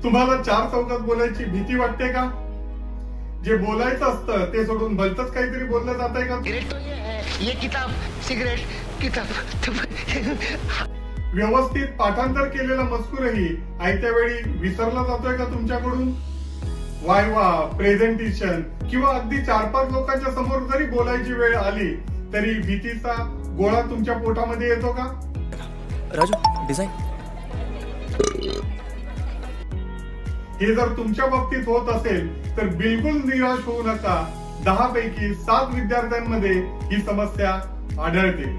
तुम्हाला चार चौकात बोलायची भीती वाटते का? जे बोलायचं असतं ते सोडून भलतंच काहीतरी बोललं जातंय का? ये किताब सिगरेट किताब व्यवस्थित पाठांतर केलेला मजकूरही आयत्या वेळी विसरला जातोय का तुमच्याकडून? वायवा, प्रेझेंटेशन किंवा अगदी 4-5 लोकांच्या समोर जरी बोलायची वेळ आली तरी भीतीचा गोळा तुमच्या पोटामध्ये येतो का? राजू डिझाईन हे जर तुमच्या बाबतीत होत असेल तर बिलकुल निराश होऊ नका. 10 पैकी 7 विद्यार्थ्यांमध्ये ही समस्या आढळते.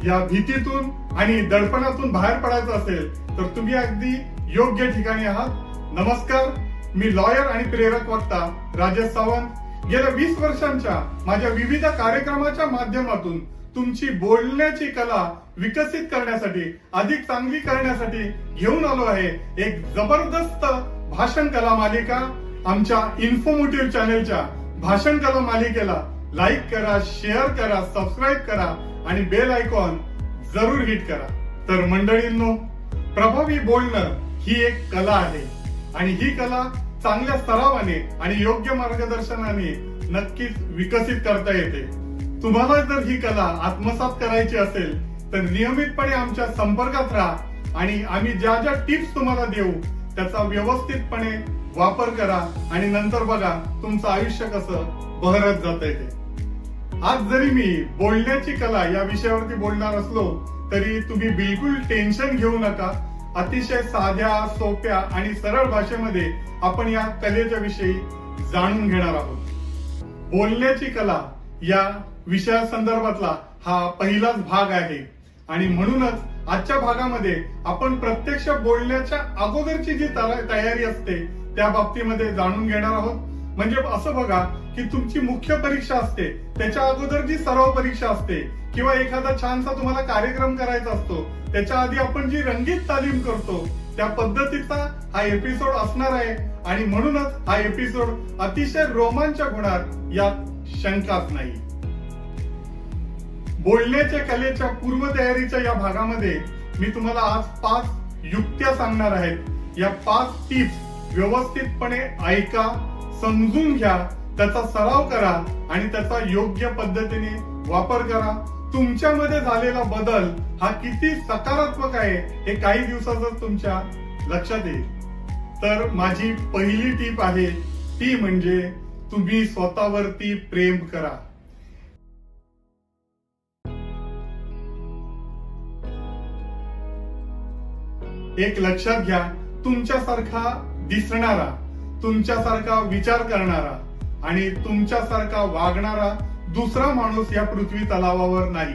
या भीतीतून आणि दडपणातून बाहेर पडायचं असेल तर तुम्ही अगदी योग्य ठिकाणी आहात. नमस्कार, मी लॉयर आणि प्रेरक वक्ता राजेश सावंत. गेल्या 20 वर्षांच्या माझ्या विविध कार्यक्रमाच्या माध्यमातून तुमची बोलण्याची कला विकसित करण्यासाठी, अधिक चांगली करण्यासाठी घेऊन आलो आहे एक जबरदस्त भाषण कला मालिका. आमच्या इन्फॉर्मेटिव्ह चॅनेलच्या भाषण कला मालिकेला लाईक करा, शेअर करा, सबस्क्राईब करा आणि बेल आयकॉन जरूर हिट करा. तर मंडळींनो, प्रभावी बोलणं ही एक कला आहे आणि ही कला चांगल्या सरावाने आणि योग्य मार्गदर्शनाने नक्कीच विकसित करता येते. तुम्हाला जर ही कला आत्मसात करायची असेल तर नियमितपणे आमच्या संपर्कात राहा आणि आम्ही ज्या ज्या टिप्स तुम्हाला देऊ त्याचा व्यवस्थितपणे वापर करा आणि नंतर बघा तुमचं आयुष्य कसं बहरत जातंय ते. आज जरी मी बोलण्याची कला या विषयावरती बोलणार असलो तरी तुम्ही बिलकुल टेन्शन घेऊ नका. अतिशय साध्या, सोप्या आणि सरळ भाषेमध्ये आपण या कलेच्या विषयी जाणून घेणार आहोत. बोलण्याची कला या विषयासंदर्भातला हा पहिलाच भाग आहे आणि म्हणूनच आजच्या भागामध्ये आपण प्रत्यक्ष बोलण्याच्या अगोदरची जी तयारी असते त्या बाबतीमध्ये जाणून घेणार आहोत. म्हणजे असं बघा की तुमची मुख्य परीक्षा असते त्याच्या अगोदर जी सराव परीक्षा असते किंवा एखादा छानसा तुम्हाला कार्यक्रम करायचा असतो त्याच्या आधी आपण जी रंगीत तालीम करतो त्या पद्धतीचा हा एपिसोड असणार आहे आणि म्हणूनच हा एपिसोड अतिशय रोमांचक होणार यात शंकाच नाही. बोलण्याच्या कलेच्या पूर्वतयारीच्या या भागामध्ये मी तुम्हाला आज 5 युक्त्या सांगणार आहेत. या 5 टिप्स व्यवस्थितपणे ऐका, समजून घ्या, त्याचा सराव करा आणि त्याचा योग्य पद्धतीने वापर करा. तुमच्यामध्ये झालेला बदल हा किती सकारात्मक आहे हे काही दिवसातच तुमच्या लक्षात येईल. तर माझी पहिली टीप आहे ती म्हणजे तुम्ही स्वतःवरती प्रेम करा. एक लक्षात घ्या, तुमच्यासारखा दिसणारा, तुमच्यासारखा विचार करणारा आणि तुमच्यासारखा वागणारा दुसरा माणूस या पृथ्वी तलावावर नाही.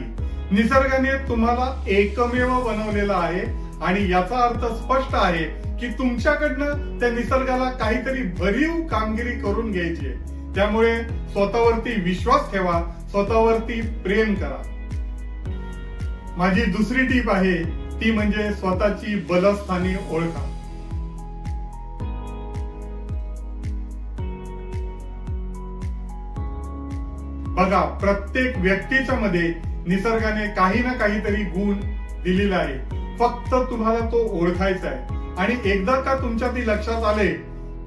निसर्गाने तुम्हाला एकमेव बनवलेला आहे आणि याचा अर्थ स्पष्ट आहे की तुमच्याकडनं त्या निसर्गाला काहीतरी भरीव कामगिरी करून घ्यायची आहे. त्यामुळे स्वतःवरती विश्वास ठेवा, स्वतःवरती प्रेम करा. माझी दुसरी टीप आहे ती म्हणजे स्वतःची बलस्थाने ओळखा. बघा, प्रत्येक व्यक्तीच्या मध्ये निसर्गाने काही ना काहीतरी गुण दिलेला आहे. फक्त तुम्हाला तो ओळखायचा आहे आणि एकदा का तुमच्या ती लक्षात आले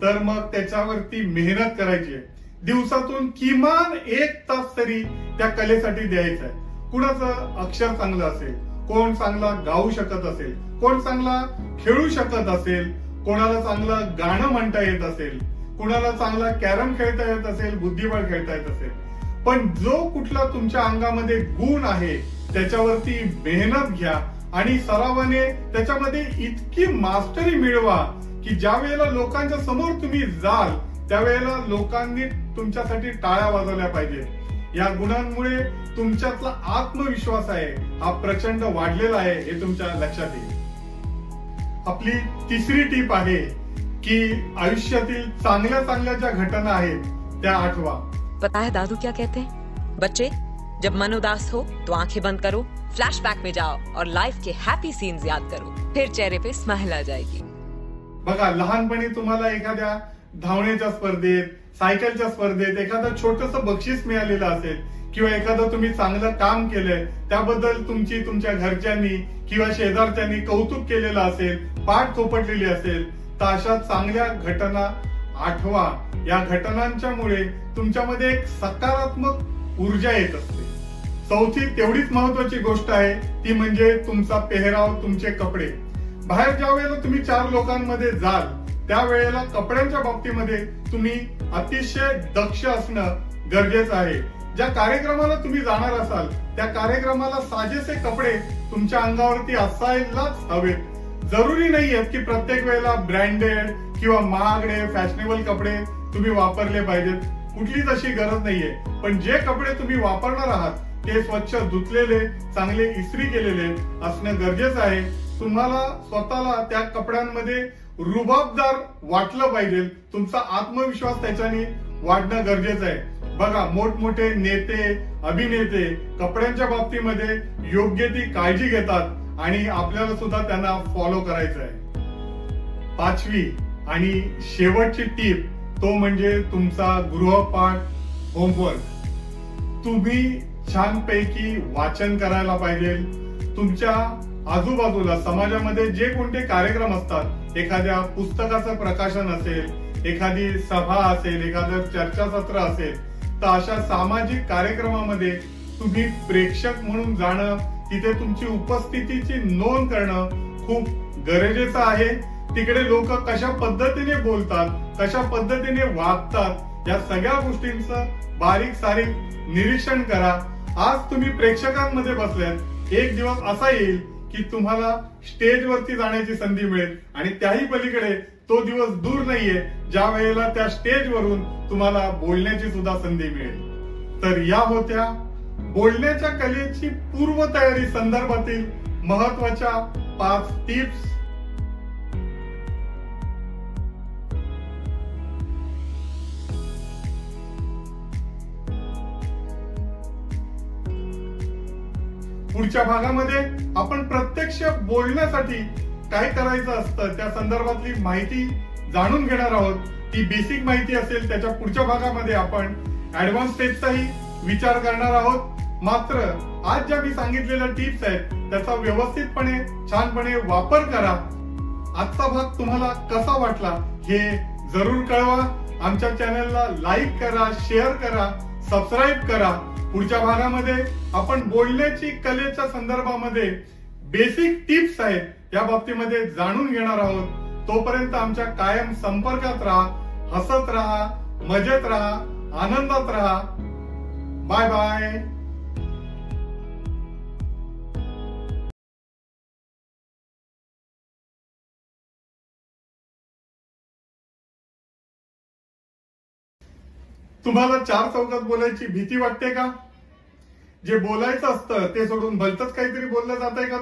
तर मग त्याच्यावरती मेहनत करायची आहे. दिवसातून किमान 1 तास तरी त्या कलेसाठी द्यायचा आहे. कुणाचं अक्षर चांगलं असेल, कोण चांगला गाऊ शकत असेल, कोण चांगला खेळू शकत असेल, कोणाला चांगलं गाणं म्हणता येत असेल, कोणाला चांगला कॅरम खेळता येत असेल, बुद्धिबळ खेळता येत असेल. पण जो कुठला तुमच्या अंगामध्ये गुण आहे त्याच्यावरती मेहनत घ्या आणि सरावाने त्याच्यामध्ये इतकी मास्टरी मिळवा की ज्या वेळेला लोकांच्या समोर तुम्ही जाल त्यावेळेला लोकांनी तुमच्यासाठी टाळ्या वाजवल्या पाहिजे. या गुणांमुळे तुमच्यातला आत्मविश्वास आहे हा प्रचंड वाढलेला आहे हे तुमच्या लक्षात येईल. आपली तिसरी टीप आहे की आयुष्यातील चांगल्या चांगल्या ज्या घटना आहेत त्या आठवा. पता है दादू क्या कहते हैं? बच्चे, जब मन उदास हो तो आंखें बंद करो, फ्लैशबैक में जाओ और लाइफ के हैप्पी सीन्स याद करो, फिर चेहरे पे स्माइल आ जाएगी. बघा, लहानपणी तुम्हाला एखाद्या धावण्याच्या स्पर्धेत, सायकलच्या स्पर्धेत एखादं छोटंसं बक्षीस मिळालेलं असेल किंवा एखादं तुम्ही चांगलं काम केलंय त्याबद्दल तुमच्या घरच्यांनी किंवा शेजारच्यांनी कौतुक केलेलं असेल, पाठ थोपटलेली असेल, तर अशा चांगल्या घटना आठवा. या घटनांच्यामुळे तुमच्यामध्ये एक सकारात्मक ऊर्जा येत असते. चौथी तेवढीच महत्वाची गोष्ट आहे ती म्हणजे तुमचा पेहराव, तुमचे कपडे. बाहेर ज्या वेळेला तुम्ही 4 लोकांमध्ये जाल त्यावेळेला कपड्यांच्या बाबतीमध्ये तुम्ही अतिशय दक्ष असणं गरजेचं आहे. ज्या कार्यक्रमाला तुम्ही जाणार असाल त्या कार्यक्रमाला साजेसे कपडे तुमच्या अंगावरती असायलाच हवेत. जरुरी नाहीये की प्रत्येक वेळेला ब्रँडेड किंवा महागडे फॅशनेबल कपडे तुम्ही वापरले पाहिजेत. कुठलीच अशी गरज नाहीये. पण जे कपडे तुम्ही वापरणार आहात ते स्वच्छ धुतलेले, चांगले इस्त्री केलेले असणं गरजेचं आहे. तुम्हाला स्वतःला त्या कपड्यांमध्ये रुबाबदार वाटलं पाहिजे. तुमचा आत्मविश्वास त्याच्याने वाढणं गरजेचं आहे. बघा, मोठमोठे नेते, अभिनेते कपड्यांच्या बाबतीमध्ये योग्य ती काळजी घेतात आणि आपल्याला सुद्धा त्यांना फॉलो करायचं आहे. 5वी आणि शेवटची टीप तो म्हणजे तुमचा गृहपाठ, होमवर्क. तुम्ही छानपैकी वाचन करायला पाहिजे. तुमच्या आजूबाजूला समाजामध्ये जे कोणते कार्यक्रम असतात, एखाद्या पुस्तकाचं प्रकाशन असेल, एखादी सभा असेल, एखादं चर्चासत्र असेल, तर अशा सामाजिक कार्यक्रमामध्ये तुम्ही प्रेक्षक म्हणून जाणं, तिथे तुमची उपस्थितीची नोंद करणं खूप गरजेचं आहे. तिकडे लोक कशा पद्धतीने बोलतात, कशा पद्धतीने वागतात, या सगळ्या गोष्टींचं बारीक सारीक निरीक्षण करा. आज तुम्ही प्रेक्षकांमध्ये बसल्यात, एक दिवस असा येईल की तुम्हाला स्टेजवरती जाण्याची संधी मिळेल आणि त्याही पलीकडे तो दिवस दूर नाहीये ज्या वेळेला त्या स्टेजवरून तुम्हाला बोलण्याची सुद्धा संधी मिळेल. तर या होत्या बोलण्याच्या कलेची पूर्वतयारी संदर्भातील महत्वाच्या 5 टिप्स. पुढच्या भागामध्ये आपण प्रत्यक्ष बोलण्यासाठी काय करायचं असतं त्या संदर्भातली माहिती जाणून घेणार आहोत. ती बेसिक माहिती असेल. त्याच्या पुढच्या भागामध्ये आपण ऍडव्हान्स स्टेप्सचाही विचार करणार आहोत. मात्र आज ज्या मी सांगितलेल्या टिप्स आहेत त्याचा व्यवस्थितपणे, छानपणे वापर करा. आजचा भाग तुम्हाला कसा वाटला हे जरूर कळवा. आमच्या चॅनलला लाईक करा, शेअर करा, सबस्क्राईब करा. पुढच्या भागामध्ये आपण बोलण्याची कलेच्या संदर्भामध्ये बेसिक टिप्स आहेत या बाबतीमध्ये जाणून घेणार आहोत. तोपर्यंत आमच्या कायम संपर्कात राहा, हसत राहा, मजेत राहा, आनंदात राहा. Bye bye. तुम्हाला 4 चौकात बोलायची भीती वाटते का? जे बोलायचं असतं ते सोडून भलतंच काहीतरी बोललं जातंय का?